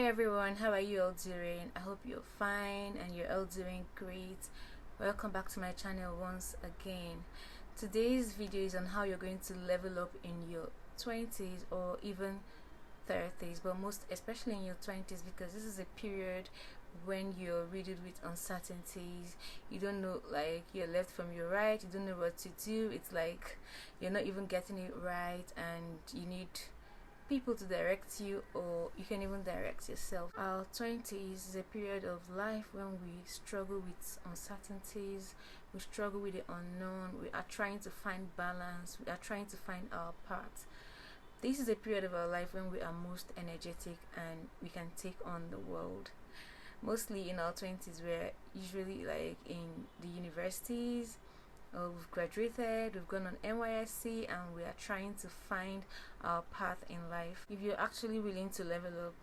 Hi everyone, how are you all doing? I hope you're fine and you're all doing great. Welcome back to my channel once again. Today's video is on how you're going to level up in your 20s or even 30s, but most especially in your 20s, because this is a period when you're riddled with uncertainties. You don't know, like, you're left from your right, you don't know what to do. It's like you're not even getting it right and you need people to direct you, or you can even direct yourself. Our 20s is a period of life when we struggle with uncertainties, we struggle with the unknown, we are trying to find balance, we are trying to find our path. This is a period of our life when we are most energetic and we can take on the world. Mostly in our 20s, we're usually like in the universities. We've graduated, we've gone on NYSC, and we are trying to find our path in life. If you're actually willing to level up,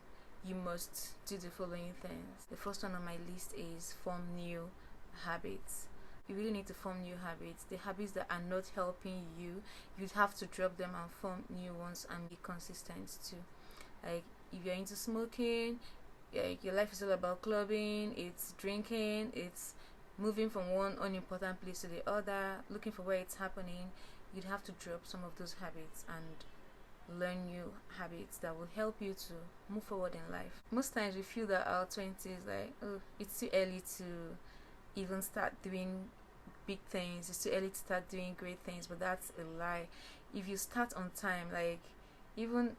you must do the following things. The first one on my list is form new habits. You really need to form new habits. The habits that are not helping you, you'd have to drop them and form new ones and be consistent too. Like, if you're into smoking, your life is all about clubbing, it's drinking, it's moving from one unimportant place to the other, looking for where it's happening. You'd have to drop some of those habits and learn new habits that will help you to move forward in life. Most times we feel that our 20s, like, oh, it's too early to even start doing big things, it's too early to start doing great things, but that's a lie. If you start on time, like, even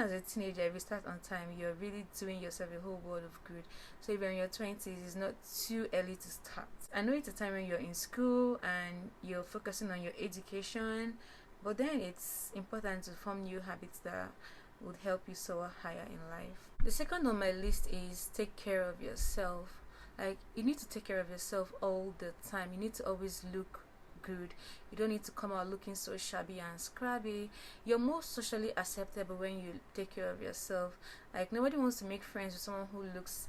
as a teenager, if you start on time, you're really doing yourself a whole world of good. So if you're in your 20s, it's not too early to start. I know it's a time when you're in school and you're focusing on your education, but then it's important to form new habits that would help you soar higher in life. The second on my list is take care of yourself. Like, you need to take care of yourself all the time. You need to always look good. You don't need to come out looking so shabby and scrubby. You're more socially acceptable when you take care of yourself. Like, nobody wants to make friends with someone who looks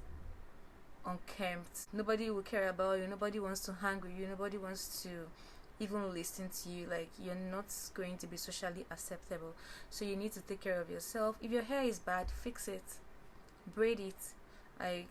unkempt. Nobody will care about you. Nobody wants to hang with you. Nobody wants to even listen to you. Like, you're not going to be socially acceptable. So you need to take care of yourself. If your hair is bad, fix it, braid it. Like,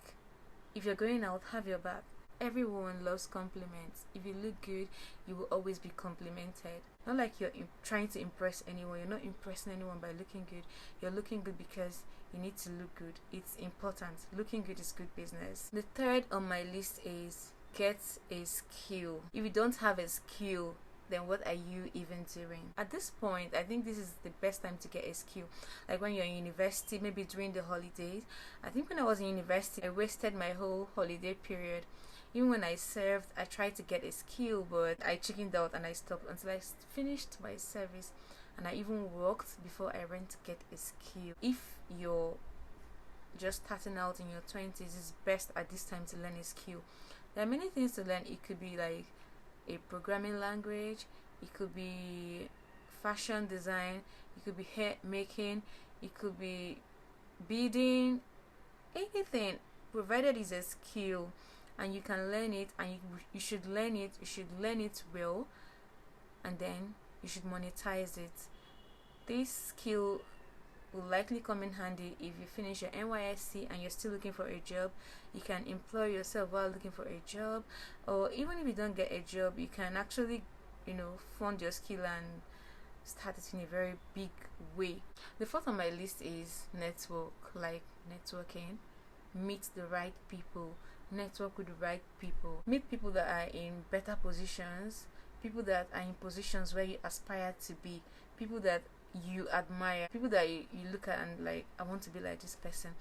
if you're going out, have your bath. Everyone loves compliments. If you look good, you will always be complimented. Not like you're trying to impress anyone. You're not impressing anyone by looking good. You're looking good because you need to look good. It's important. Looking good is good business. The third on my list is get a skill. If you don't have a skill, then what are you even doing? At this point, I think this is the best time to get a skill. Like when you're in university, maybe during the holidays. I think when I was in university, I wasted my whole holiday period. Even when I served, I tried to get a skill, but I chickened out and I stopped until I finished my service. And I even worked before I went to get a skill. If you're just starting out in your 20s, it's best at this time to learn a skill. There are many things to learn. It could be like a programming language, it could be fashion design, it could be hair making, it could be beading, anything, provided it's a skill and you can learn it, and you should learn it well, and then you should monetize it. This skill will likely come in handy if you finish your NYSC and you're still looking for a job. You can employ yourself while looking for a job, or even if you don't get a job, you can actually, fund your skill and start it in a very big way. The fourth on my list is network, like networking. Meet the right people, network with the right people, meet people that are in better positions, people that are in positions where you aspire to be, people that you admire, people that you look at and like, I want to be like this person.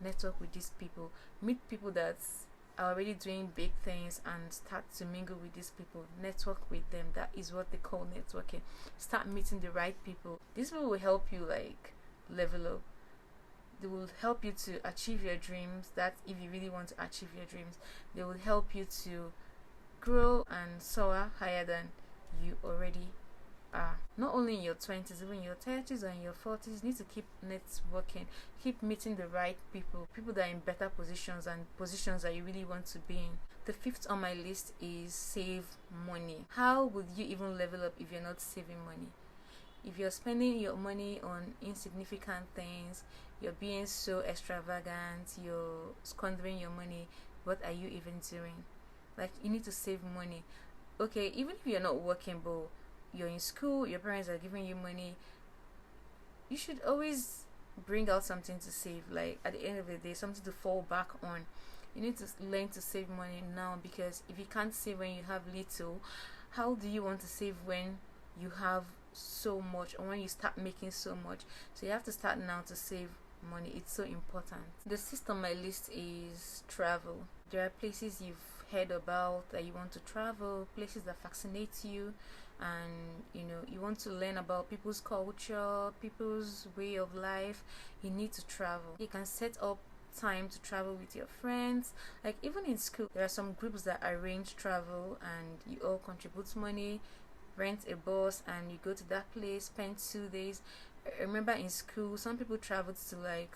Network with these people. Meet people that are already doing big things and start to mingle with these people. Network with them. That is what they call networking. Start meeting the right people. These people will help you like level up. They will help you to achieve your dreams. That if you really want to achieve your dreams, they will help you to grow and soar higher than you already are. Not only in your 20s, even in your 30s or in your 40s, you need to keep networking, keep meeting the right people, people that are in better positions and positions that you really want to be in. The fifth on my list is save money. How would you even level up if you're not saving money? If you're spending your money on insignificant things, you're being so extravagant, you're squandering your money, what are you even doing? Like, you need to save money. Okay, even if you're not working, but you're in school, your parents are giving you money, you should always bring out something to save. Like, at the end of the day, something to fall back on. You need to learn to save money now, because if you can't save when you have little, how do you want to save when you have so much, or when you start making so much? So you have to start now to save money. It's so important. The sixth on my list is travel. There are places you've heard about that you want to travel, places that fascinate you, and you want to learn about people's culture, people's way of life. You need to travel. You can set up time to travel with your friends. Like, even in school, there are some groups that arrange travel, and you all contribute money, rent a bus, and you go to that place, spend 2 days. I remember in school, some people traveled to, like,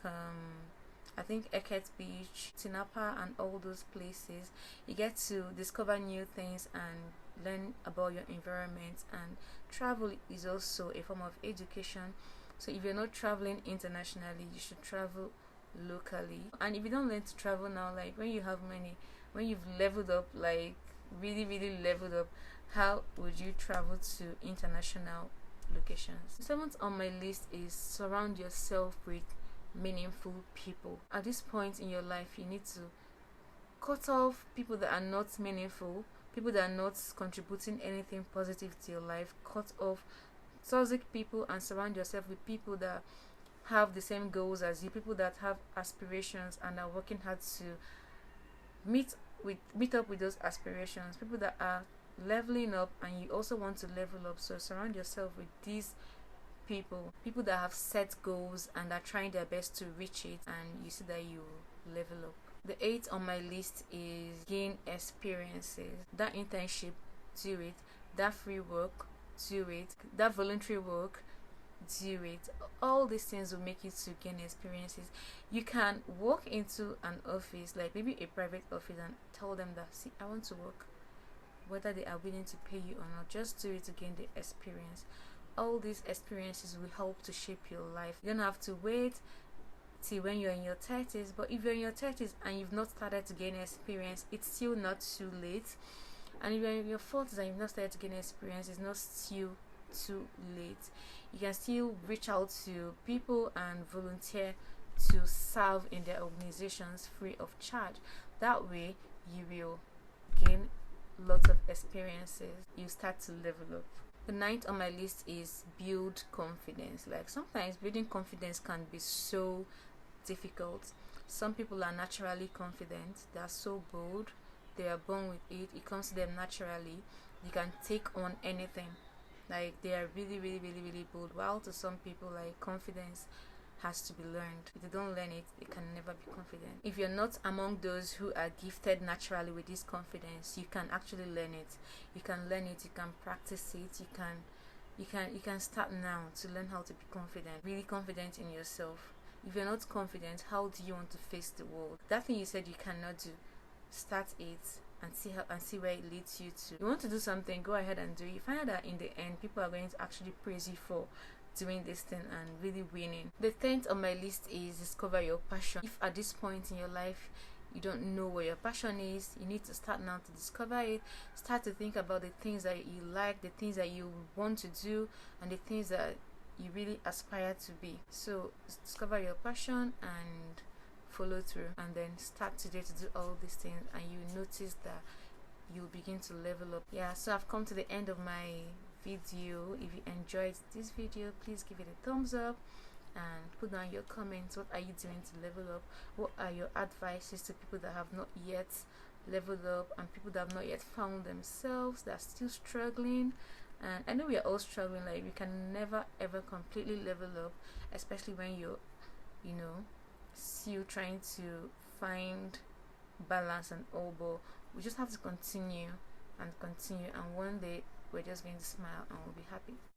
I think Eket Beach, Tinapa, and all those places. You get to discover new things and learn about your environment. And travel is also a form of education. So if you're not traveling internationally, you should travel locally. And if you don't learn to travel now, like when you have money, when you've leveled up, like really leveled up, how would you travel to international locations? Seventh on my list is surround yourself with meaningful people. At this point in your life, you need to cut off people that are not meaningful, people that are not contributing anything positive to your life. Cut off toxic people and surround yourself with people that have the same goals as you, people that have aspirations and are working hard to meet up with those aspirations, people that are leveling up and you also want to level up. So surround yourself with these people that have set goals and are trying their best to reach it, and you see that you level up. The eighth on my list is gain experiences. That internship, do it. That free work, do it. That voluntary work, do it. All these things will make you to gain experiences. You can walk into an office, like maybe a private office, and tell them that, see, I want to work, whether they are willing to pay you or not. Just do it to gain the experience. All these experiences will help to shape your life. You don't have to wait till when you're in your 30s, but if you're in your 30s and you've not started to gain experience, it's still not too late. And if you're in your 40s and you've not started to gain experience, it's not still too late. You can still reach out to people and volunteer to serve in their organizations free of charge. That way you will gain lots of experiences. You start to level up. The ninth on my list is build confidence. Like, sometimes building confidence can be so difficult. Some people are naturally confident. They are so bold. They are born with it. It comes to them naturally. You can take on anything. Like, they are really bold. While to some people, like, confidence has to be learned. If they don't learn it, they can never be confident. If you're not among those who are gifted naturally with this confidence, you can actually learn it. You can learn it, you can practice it, you can start now to learn how to be confident, really confident in yourself. If you're not confident, how do you want to face the world? That thing you said you cannot do, start it and see where it leads you to. You want to do something, go ahead and do it. You find out that in the end, people are going to actually praise you for doing this thing and really winning. The 10th on my list is discover your passion. If at this point in your life you don't know what your passion is, you need to start now to discover it. Start to think about the things that you like, the things that you want to do, and the things that you really aspire to be. So discover your passion and follow through, and then start today to do all these things, and you notice that you'll begin to level up. Yeah, so I've come to the end of my video. If you enjoyed this video, please give it a thumbs up and put down your comments. What are you doing to level up? What are your advices to people that have not yet leveled up and people that have not yet found themselves, that are still struggling? And I know we are all struggling. Like, we can never ever completely level up, especially when you're still trying to find balance and all. But we just have to continue, and one day we're just going to smile and we'll be happy.